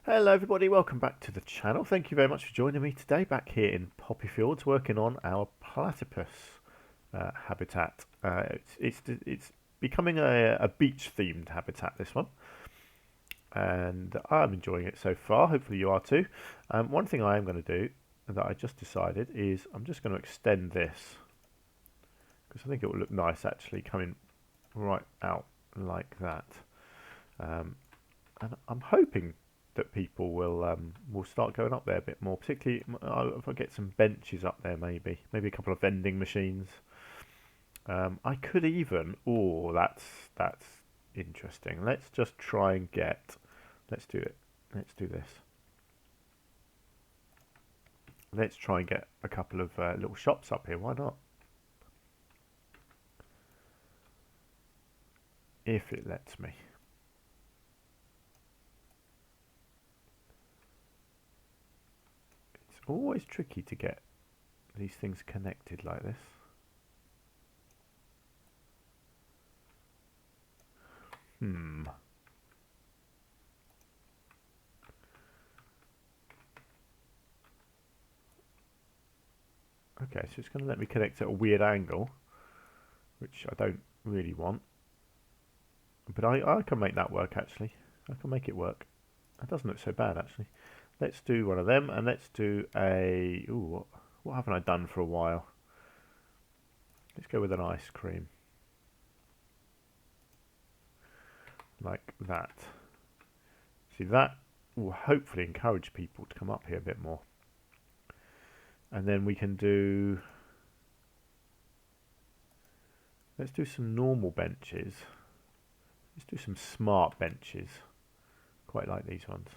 Hello everybody, welcome back to the channel. Thank you very much for joining me today back here in Poppyfields working on our platypus habitat. It's becoming a beach themed habitat, this one, and I'm enjoying it so far. Hopefully you are too. One thing I am going to do that I just decided is I'm just going to extend this because I think it will look nice actually coming right out like that. And I'm hoping that people will start going up there a bit more. Particularly if I get some benches up there, maybe a couple of vending machines. I could even. Oh, that's interesting. Let's just try and get. Let's do it. Let's do this. Let's try and get a couple of little shops up here. Why not? If it lets me. It's always tricky to get these things connected like this. Okay, so it's going to let me connect at a weird angle, which I don't really want. But I can make that work actually. I can make it work. That doesn't look so bad actually. Let's do one of them, and let's do a... Ooh, what haven't I done for a while? Let's go with an ice cream. Like that. See, that will hopefully encourage people to come up here a bit more. And then we can do... Let's do some normal benches. Let's do some smart benches. Quite like these ones.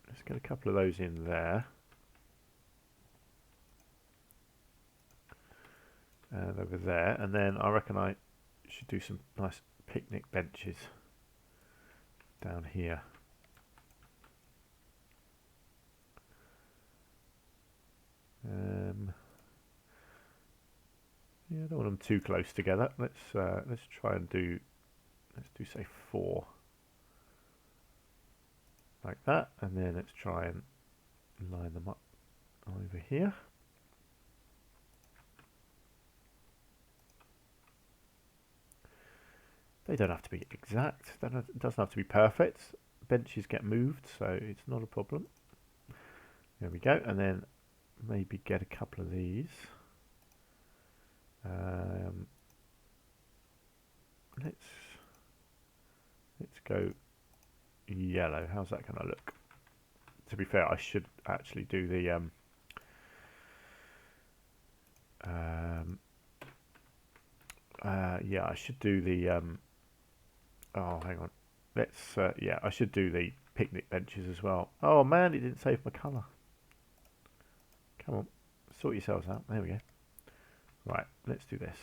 Let's get a couple of those in there. And over there. And then I reckon I should do some nice picnic benches down here. Yeah, I don't want them too close together. Let's try and do, let's do say 4 like that, and then let's try and line them up over here. They don't have to be exact. It doesn't have to be perfect. Benches get moved, so it's not a problem. There we go, and then maybe get a couple of these. Let's go yellow. How's that going to look? To be fair, I should actually do the yeah, I should do the oh, hang on. Let's yeah, I should do the picnic benches as well. Oh man, it didn't save my colour. Come on, sort yourselves out. There we go. Right, let's do this.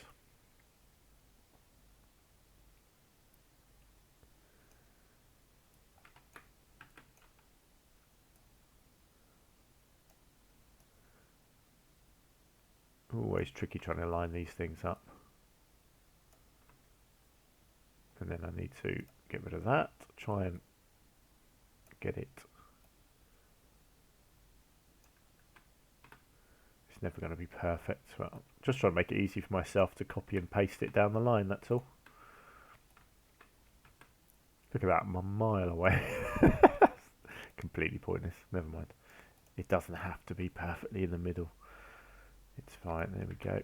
Always tricky trying to line these things up. And then I need to get rid of that. Try and get it. It's never going to be perfect. Well, just trying to make it easy for myself to copy and paste it down the line, that's all. Look at that, I'm a mile away. Completely pointless, never mind. It doesn't have to be perfectly in the middle. It's fine, there we go.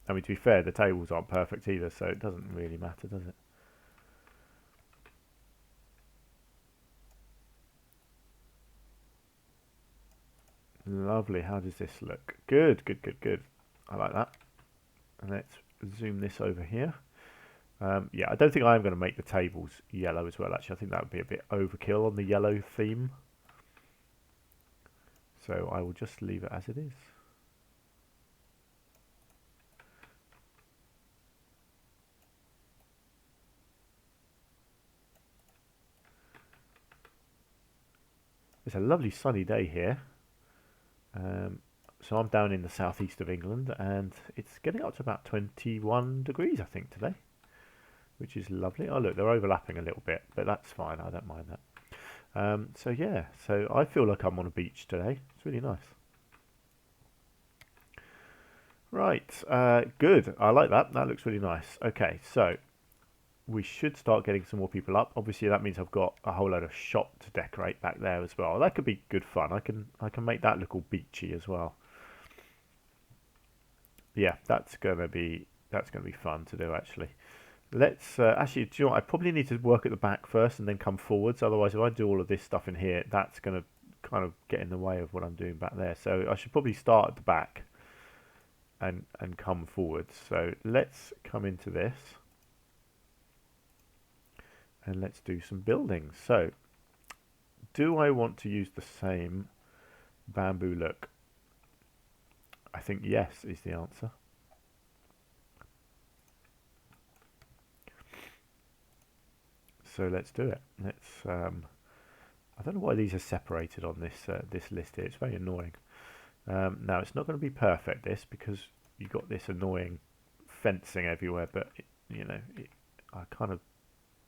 I mean, to be fair, the tables aren't perfect either, so it doesn't really matter, does it? Lovely, how does this look? Good, good, good, good. I like that. And let's zoom this over here. Yeah, I don't think I'm going to make the tables yellow as well, actually. I think that would be a bit overkill on the yellow theme. So I will just leave it as it is. It's a lovely sunny day here. So I'm down in the southeast of England, and it's getting up to about 21 degrees, I think, today. which is lovely. Oh look, they're overlapping a little bit, but that's fine. I don't mind that. So yeah, so I feel like I'm on a beach today. It's really nice. Right, good. I like that. That looks really nice. Okay, so we should start getting some more people up. Obviously, that means I've got a whole load of shop to decorate back there as well. That could be good fun. I can make that look all beachy as well. Yeah, that's gonna be fun to do actually. Let's actually, do you know what? I probably need to work at the back first and then come forwards. Otherwise, if I do all of this stuff in here, that's going to kind of get in the way of what I'm doing back there. So I should probably start at the back and come forwards. So let's come into this and let's do some buildings. So do I want to use the same bamboo look? I think yes is the answer. So let's do it. I don't know why these are separated on this list here. It's very annoying. Now it's not going to be perfect this because you got this annoying fencing everywhere, but I kind of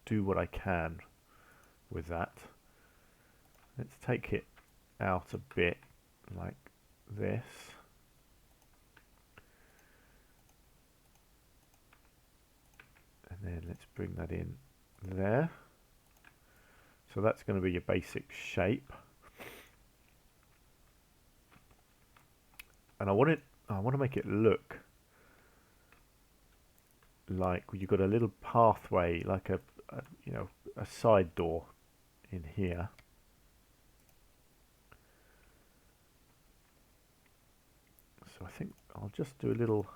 do what I can with that. Let's take it out a bit like this. And then let's bring that in there. So that's going to be your basic shape. And I want to make it look like you've got a little pathway, like a side door in here. So I think I'll just do a little.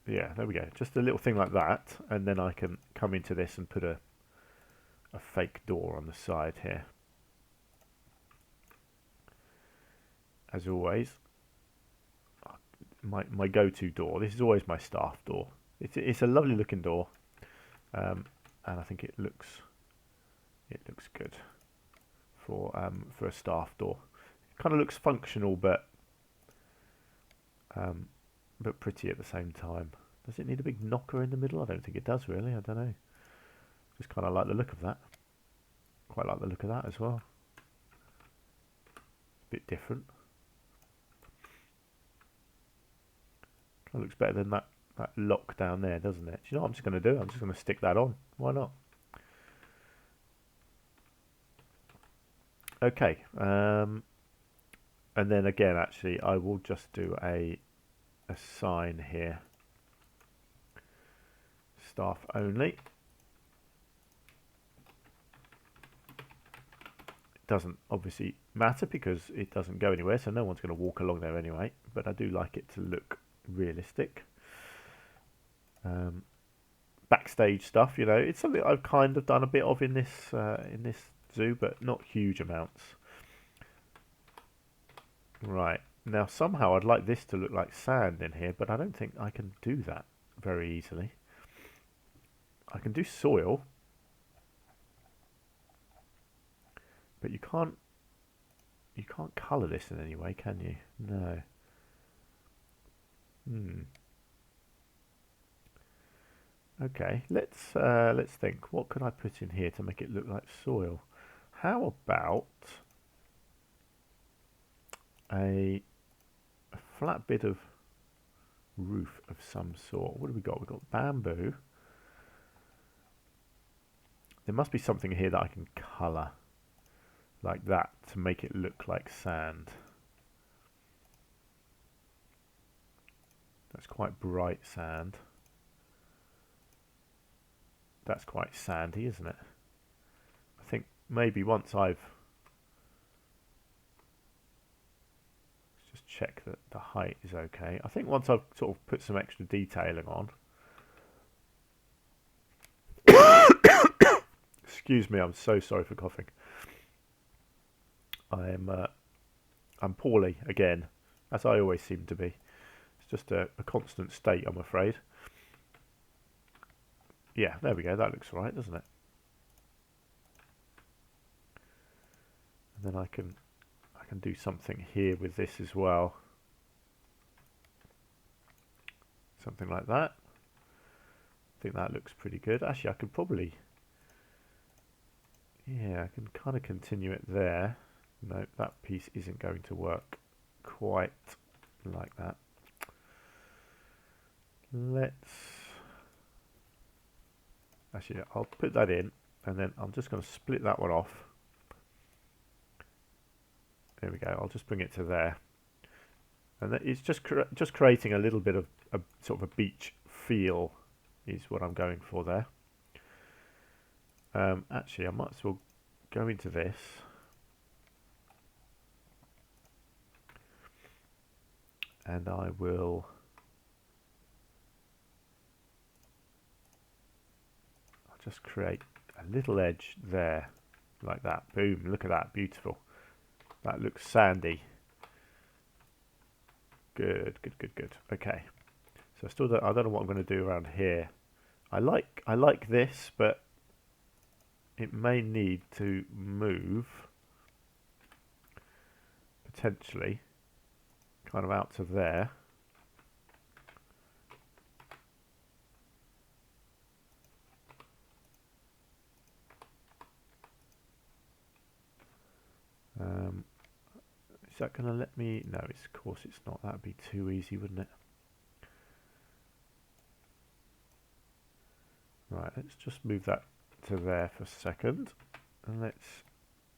Yeah, there we go. Just a little thing like that, and then I can come into this and put a fake door on the side here. As always, my go-to door. This is always my staff door. It's a lovely looking door, and I think it looks good for a staff door. It kind of looks functional, but pretty at the same time. Does it need a big knocker in the middle? I don't think it does really. I don't know. Just kind of like the look of that. Quite like the look of that as well. It's a bit different. Kind of looks better than that lock down there, doesn't it? Do you know what I'm just going to do? I'm just going to stick that on. Why not? Okay. And then again, actually, I will just do a sign here. Staff only. Doesn't obviously matter because it doesn't go anywhere, so no one's going to walk along there anyway, but I do like it to look realistic. Backstage stuff, it's something I've kind of done a bit of in this zoo, but not huge amounts. Right, now somehow I'd like this to look like sand in here, but I don't think I can do that very easily. I can do soil, but you can't colour this in any way, can you? No. Okay, let's think. What could I put in here to make it look like soil? How about a flat bit of roof of some sort? What have we got? We've got bamboo. There must be something here that I can colour like that to make it look like sand. That's quite bright sand. That's quite sandy, isn't it? I think maybe once let's just check that the height is okay. I think once I've sort of put some extra detailing on. Excuse me, I'm so sorry for coughing. I'm poorly again, as I always seem to be. It's just a constant state, I'm afraid. Yeah, there we go. That looks right, doesn't it? And then I can do something here with this as well. Something like that. I think that looks pretty good. Actually, I could probably, yeah, I can kind of continue it there. No, that piece isn't going to work quite like that. Actually, I'll put that in, and then I'm just going to split that one off. There we go. I'll just bring it to there, and it's just creating a little bit of a sort of a beach feel is what I'm going for there. Actually, I might as well go into this. And I'll just create a little edge there, like that. Boom, look at that, beautiful. That looks sandy. Good, good, good, good. Okay. So I don't know what I'm going to do around here. I like this, but it may need to move potentially kind of out to there. Is that going to let me? No, of course it's not. That would be too easy, wouldn't it? Right, let's just move that to there for a second, and let's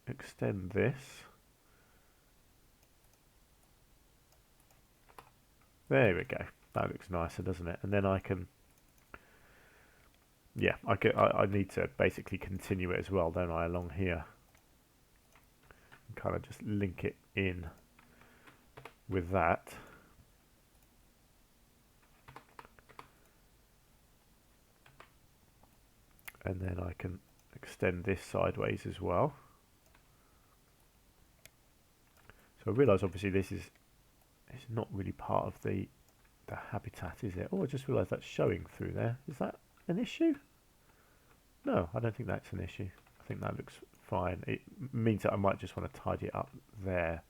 extend this. There we go. That looks nicer, doesn't it? And then I can, yeah, I need to basically continue it as well, don't I, along here. And kind of just link it in with that. And then I can extend this sideways as well. So I realise obviously this is not really part of the habitat, is it? Oh, I just realised that's showing through there. Is that an issue? No, I don't think that's an issue. I think that looks fine. It means that I might just want to tidy it up there.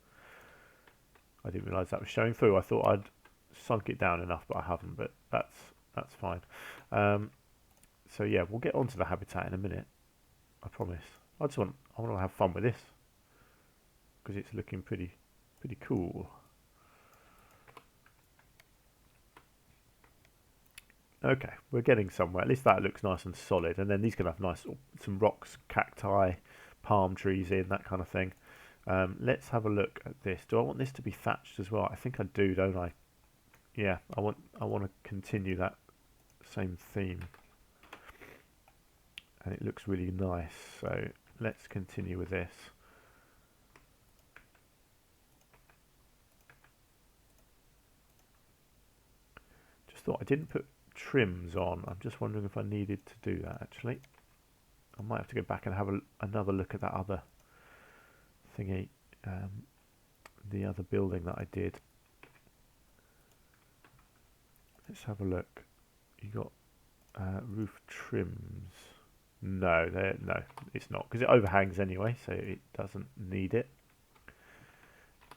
I didn't realise that was showing through. I thought I'd sunk it down enough, but I haven't. But that's fine. So yeah, we'll get onto the habitat in a minute. I promise. I want to have fun with this because it's looking pretty cool. Okay, we're getting somewhere. At least that looks nice and solid. And then these can have nice some rocks, cacti, palm trees in, that kind of thing. Let's have a look at this. Do I want this to be thatched as well? I think I do, don't I? Yeah, I want to continue that same theme. And it looks really nice. So let's continue with this. Just thought I didn't put trims on. I'm just wondering if I needed to do that actually. I might have to go back and have another look at that other thingy, the other building that I did. Let's have a look. You got roof trims. No, no, it's not because it overhangs anyway, so it doesn't need it.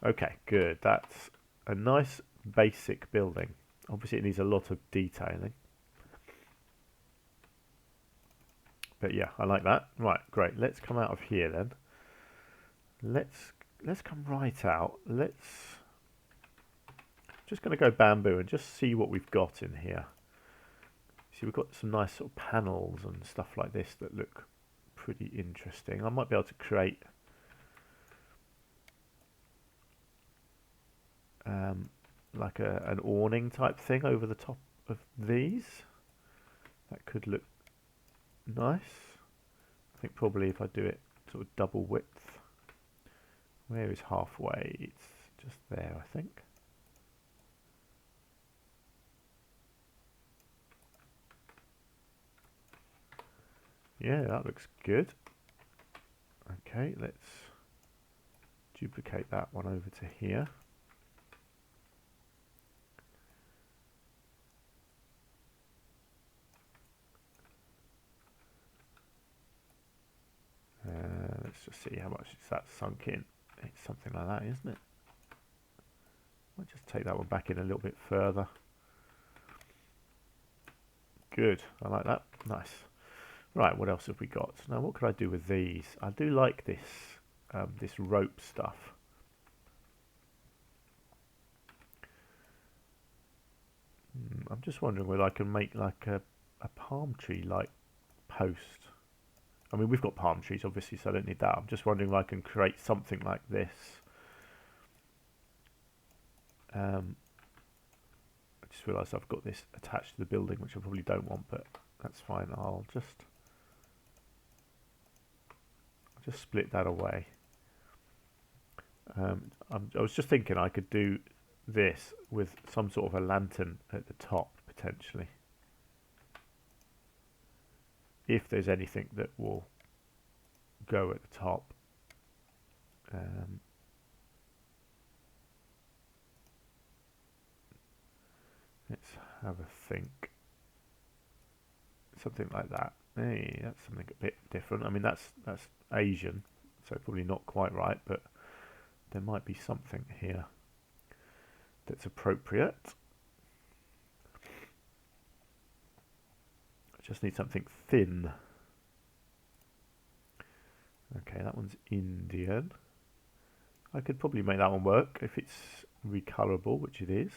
Okay, good. That's a nice basic building. Obviously, it needs a lot of detailing. But yeah, I like that. Right, great. Let's come out of here then. Let's come right out. Just going to go bamboo and just see what we've got in here. See, we've got some nice sort of panels and stuff like this that look pretty interesting. I might be able to create like an awning type thing over the top of these. That could look nice. I think probably if I do it sort of double width. Where is halfway? It's just there, I think. Yeah, that looks good. Okay, let's duplicate that one over to here. Let's just see how much that sunk in. It's something like that, isn't it? I'll just take that one back in a little bit further. Good. I like that. Nice. Right, what else have we got? Now, what could I do with these? I do like this, this rope stuff. I'm just wondering whether I can make like a palm tree like post. I mean, we've got palm trees, obviously, so I don't need that. I'm just wondering if I can create something like this. I just realised I've got this attached to the building, which I probably don't want, but that's fine. I'll just split that away. I was just thinking I could do this with some sort of a lantern at the top, potentially. If there's anything that will go at the top. Let's have a think. Something like that. Hey, that's something a bit different. I mean, that's Asian, so probably not quite right, but there might be something here that's appropriate. I just need something thin. Okay, that one's Indian. I could probably make that one work if it's recolorable, which it is.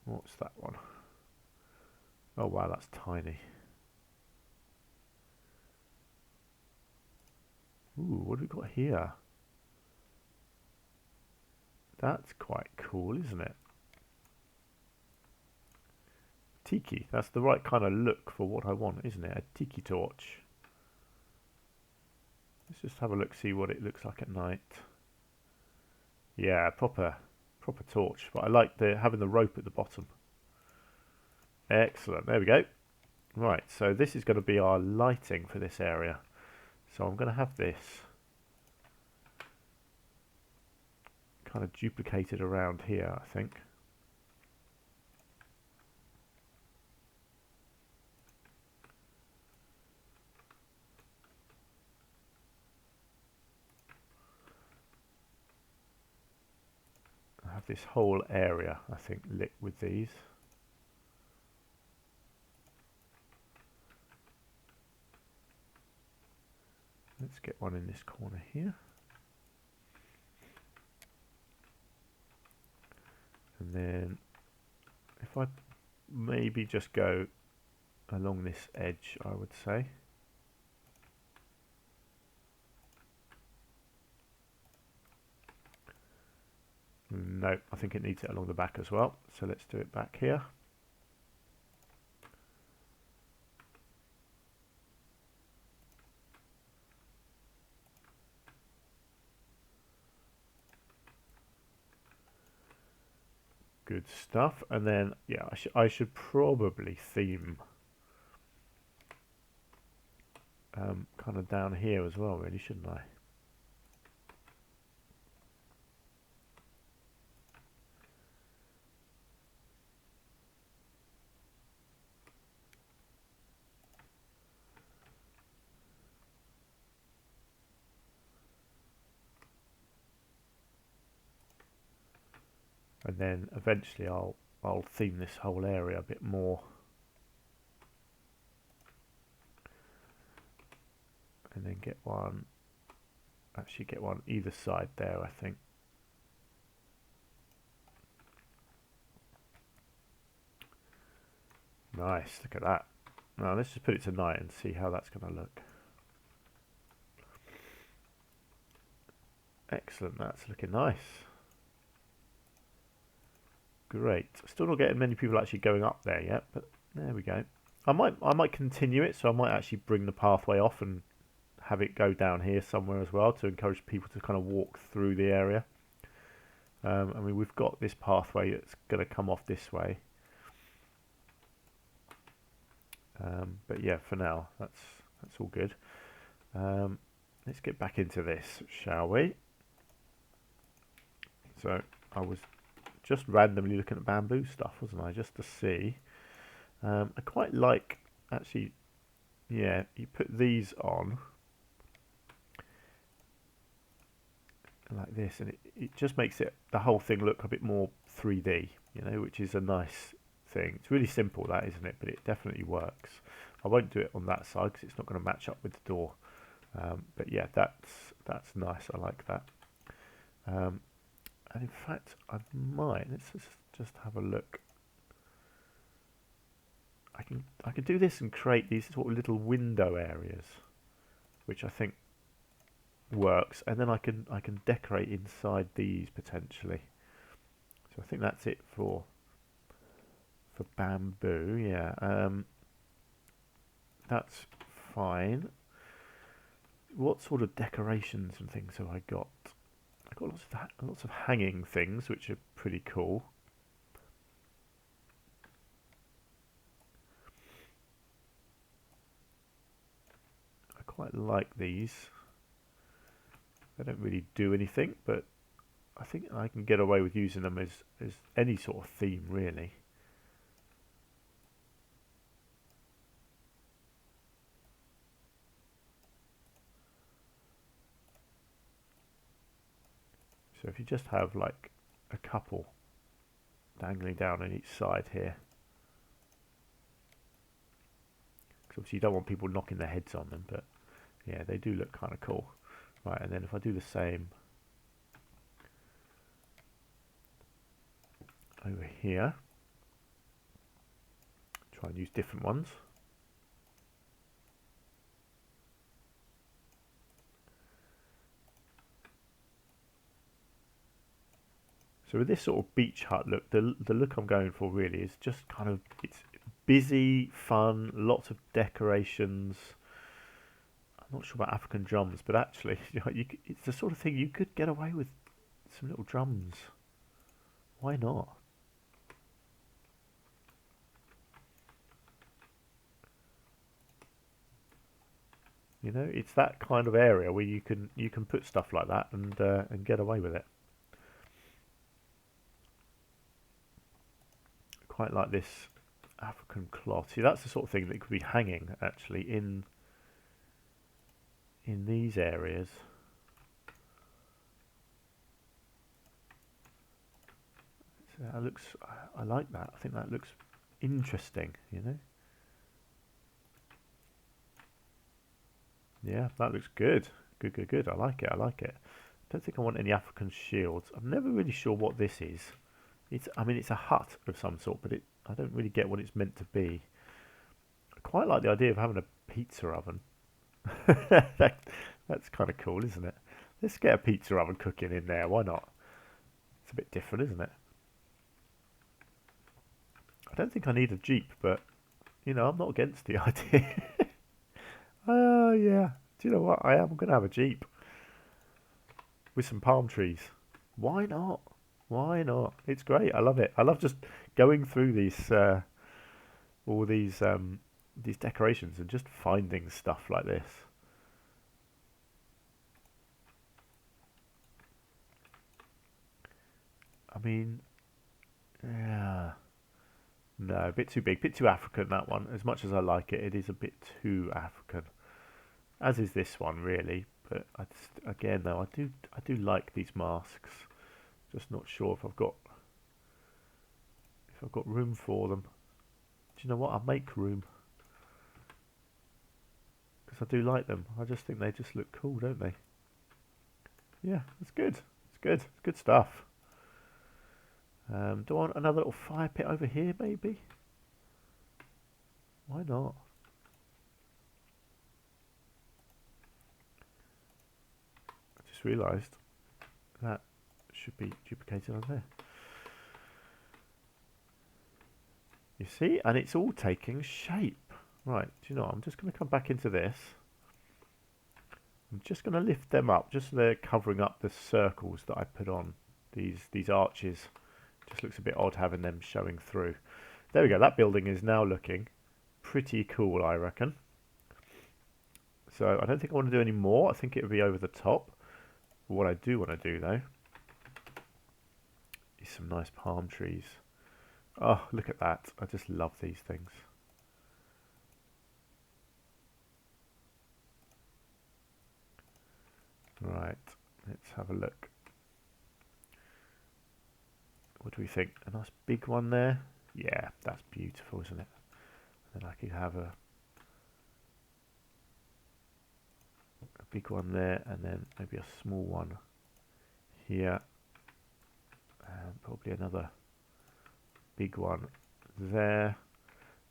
What's that one? Oh wow, that's tiny. Ooh, what have we got here? That's quite cool, isn't it? Tiki, that's the right kind of look for what I want, isn't it? A tiki torch. Let's just have a look, see what it looks like at night. Yeah, proper torch, but I like having the rope at the bottom. Excellent, there we go. Right, so this is going to be our lighting for this area. So I'm going to have this kind of duplicated around here, I think. I have this whole area, I think, lit with these. Let's get one in this corner here. And then if I maybe just go along this edge, I would say. No, I think it needs it along the back as well. So let's do it back here. Good stuff. And then, yeah, I should probably theme kind of down here as well, really, shouldn't I? And then eventually I'll theme this whole area a bit more. And then get one either side there, I think. Nice, look at that. Now let's just put it to night and see how that's going to look. Excellent, that's looking nice. Great. Still not getting many people actually going up there yet, but there we go. I might continue it, so I might actually bring the pathway off and have it go down here somewhere as well to encourage people to kind of walk through the area. I mean, we've got this pathway that's going to come off this way. But yeah, for now, that's all good. Let's get back into this, shall we? So I was just randomly looking at bamboo stuff, wasn't I, just to see. I quite like, actually, yeah, you put these on, like this, and it just makes the whole thing look a bit more 3D, you know, which is a nice thing. It's really simple, that, isn't it? But it definitely works. I won't do it on that side because it's not going to match up with the door. But yeah, that's nice. I like that. And in fact, I might. Let's just have a look. I can do this and create these sort of little window areas, which I think works, and then I can decorate inside these potentially. So I think that's it for bamboo. Yeah, that's fine. What sort of decorations and things have I got? I've got lots of hanging things, which are pretty cool. I quite like these. They don't really do anything, but I think I can get away with using them as any sort of theme, really. So if you just have like a couple dangling down on each side here, because obviously you don't want people knocking their heads on them, but yeah, they do look kind of cool. Right, and then if I do the same over here, try and use different ones. So with this sort of beach hut look, the look I'm going for really is just kind of, it's busy, fun, lots of decorations. I'm not sure about African drums, but actually, you know, it's the sort of thing you could get away with some little drums. Why not? You know, it's that kind of area where you can put stuff like that and get away with it. Quite like this African cloth. See, that's the sort of thing that could be hanging actually in these areas. So that looks. I like that. I think that looks interesting. You know. Yeah, that looks good. Good, good, good. I like it. I like it. Don't think I want any African shields. I'm never really sure what this is. I mean, it's a hut of some sort, but I don't really get what it's meant to be. I quite like the idea of having a pizza oven. That's kind of cool, isn't it? Let's get a pizza oven cooking in there. Why not? It's a bit different, isn't it? I don't think I need a Jeep, but you know, I'm not against the idea. Oh yeah. Do you know what? I am going to have a Jeep with some palm trees. Why not? Why not? It's great. I love it. I love just going through all these decorations and just finding stuff like this. I mean, yeah, no, a bit too big, bit too African, that one. As much as I like it, it is a bit too African. As is this one, really. But again, though, I do like these masks. Just not sure if I've got room for them. Do you know what? I'll make room because I do like them. I just think they just look cool, don't they? Yeah, it's good. It's good. It's good stuff. Do I want another little fire pit over here, maybe? Why not? I just realised that should be duplicated on there. You see? And it's all taking shape. Right, do you know what? I'm just going to come back into this. I'm just going to lift them up, just so they're covering up the circles that I put on these arches. Just looks a bit odd having them showing through. There we go. That building is now looking pretty cool, I reckon. So I don't think I want to do any more. I think it would be over the top. What I do want to do, though, is some nice palm trees. Oh, look at that. I just love these things. Right, let's have a look. What do we think? A nice big one there? Yeah, that's beautiful, isn't it? Then I could have a big one there, and then maybe a small one here, and probably another big one there.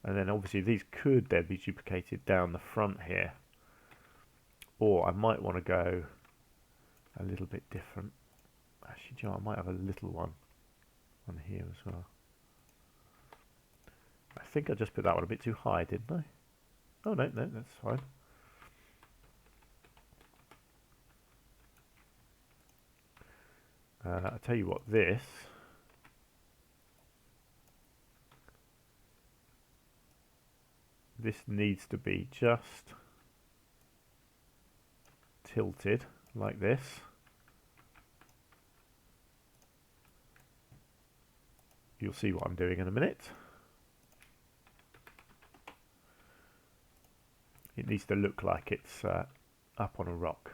And then obviously these could then be duplicated down the front here. Or I might want to go a little bit different. Actually, Joe, I might have a little one on here as well. I think I just put that one a bit too high, didn't I? Oh, no, that's fine. I'll tell you what, this needs to be just tilted like this. You'll see what I'm doing in a minute. It needs to look like it's up on a rock.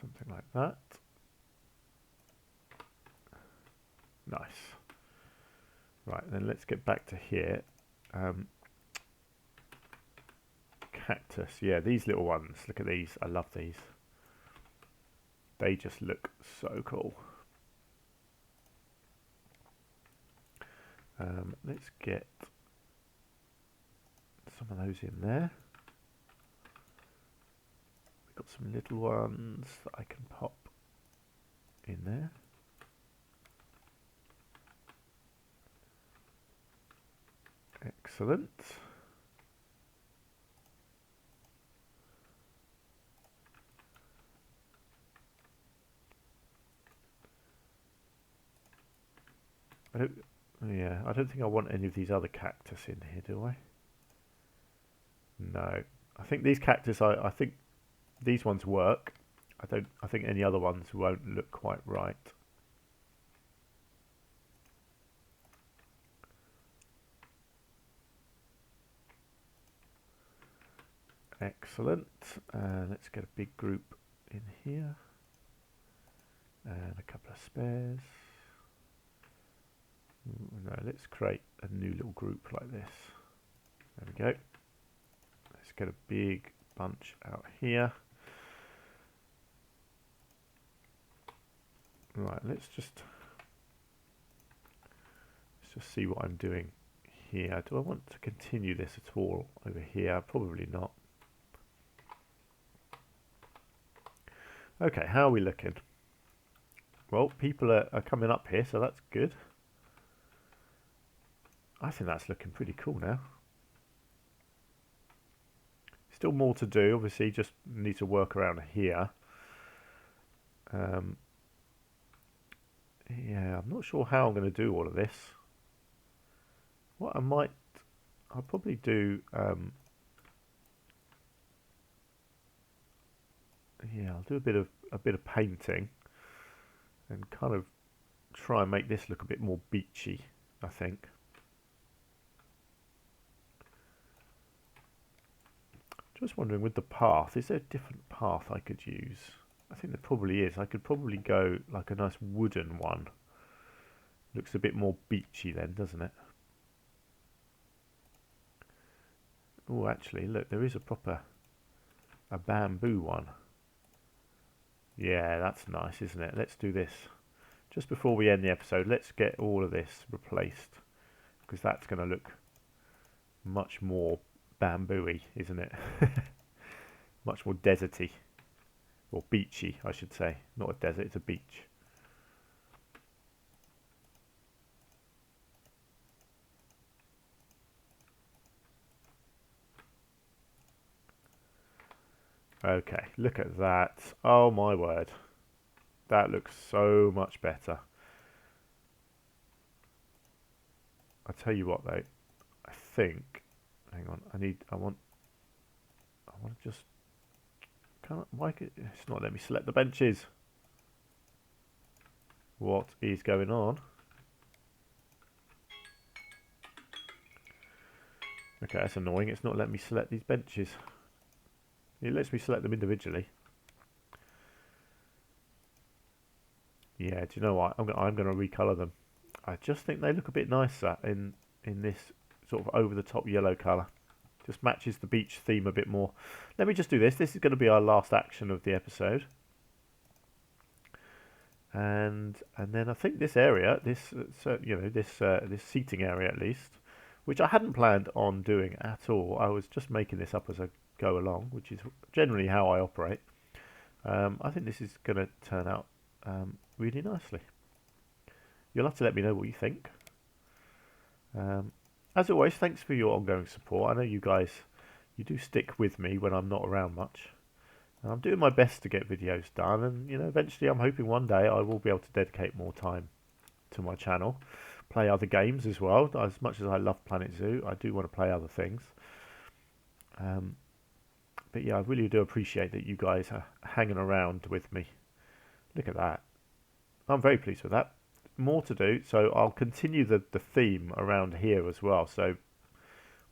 Something like that. Nice. Right, then let's get back to here. Cactus. Yeah, these little ones. Look at these. I love these. They just look so cool. Let's get some of those in there. We've got some little ones that I can pop in there. Excellent. I don't think I want any of these other cactus in here, do I? No. I think these cactus, I think these ones work. I think any other ones won't look quite right. Excellent. Let's get a big group in here. And a couple of spares. No, let's create a new little group like this. There we go. Let's get a big bunch out here. Right, let's just see what I'm doing here. Do I want to continue this at all over here? Probably not. Okay, how are we looking? Well, people are coming up here, so that's good. I think that's looking pretty cool now. Still more to do, obviously, just need to work around here. Yeah, I'm not sure how I'm going to do all of this. What I'll probably do, yeah, I'll do a bit of painting and kind of try and make this look a bit more beachy, I think. Just wondering, with the path, is there a different path I could use? I think there probably is. I could probably go like a nice wooden one. Looks a bit more beachy then, doesn't it? Oh, actually, look, there is a bamboo one. Yeah, that's nice, isn't it? Let's do this. Just before we end the episode, let's get all of this replaced, because that's going to look much more bamboo-y, isn't it? Much more deserty, or beachy, I should say. Not a desert, it's a beach. Okay, look at that. Oh my word. That looks so much better. I tell you what though, I think, hang on, I want to just, it's not letting me select the benches. What is going on? Okay, that's annoying. It's not letting me select these benches. It lets me select them individually. Yeah, do you know what? I'm going to recolor them. I just think they look a bit nicer in this sort of over the top yellow colour. Just matches the beach theme a bit more. Let me just do this. This is going to be our last action of the episode. And then I think this area, this this seating area at least, which I hadn't planned on doing at all. I was just making this up as I go along, which is generally how I operate. I think this is going to turn out really nicely. You'll have to let me know what you think. As always, thanks for your ongoing support. I know you guys, you do stick with me when I'm not around much. And I'm doing my best to get videos done, and eventually I'm hoping one day I will be able to dedicate more time to my channel, play other games as well. As much as I love Planet Zoo, I do want to play other things. But yeah, I really do appreciate that you guys are hanging around with me. Look at that. I'm very pleased with that. More to do, so I'll continue the theme around here as well. So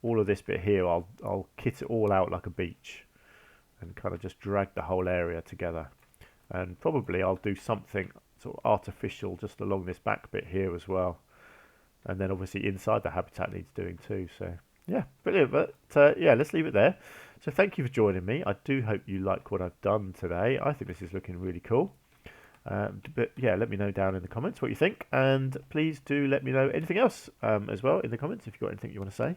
all of this bit here, I'll kit it all out like a beach and kind of just drag the whole area together. And probably I'll do something sort of artificial just along this back bit here as well. And then obviously inside the habitat needs doing too. So yeah, brilliant. But yeah, let's leave it there. So thank you for joining me. I do hope you like what I've done today. I think this is looking really cool. But yeah, let me know down in the comments what you think, and please do let me know anything else as well in the comments if you've got anything you want to say.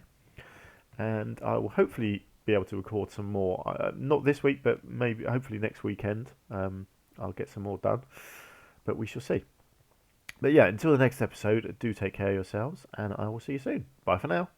And I will hopefully be able to record some more, not this week, but maybe hopefully next weekend. I'll get some more done, but we shall see. But yeah, until the next episode, do take care of yourselves, and I will see you soon. Bye for now.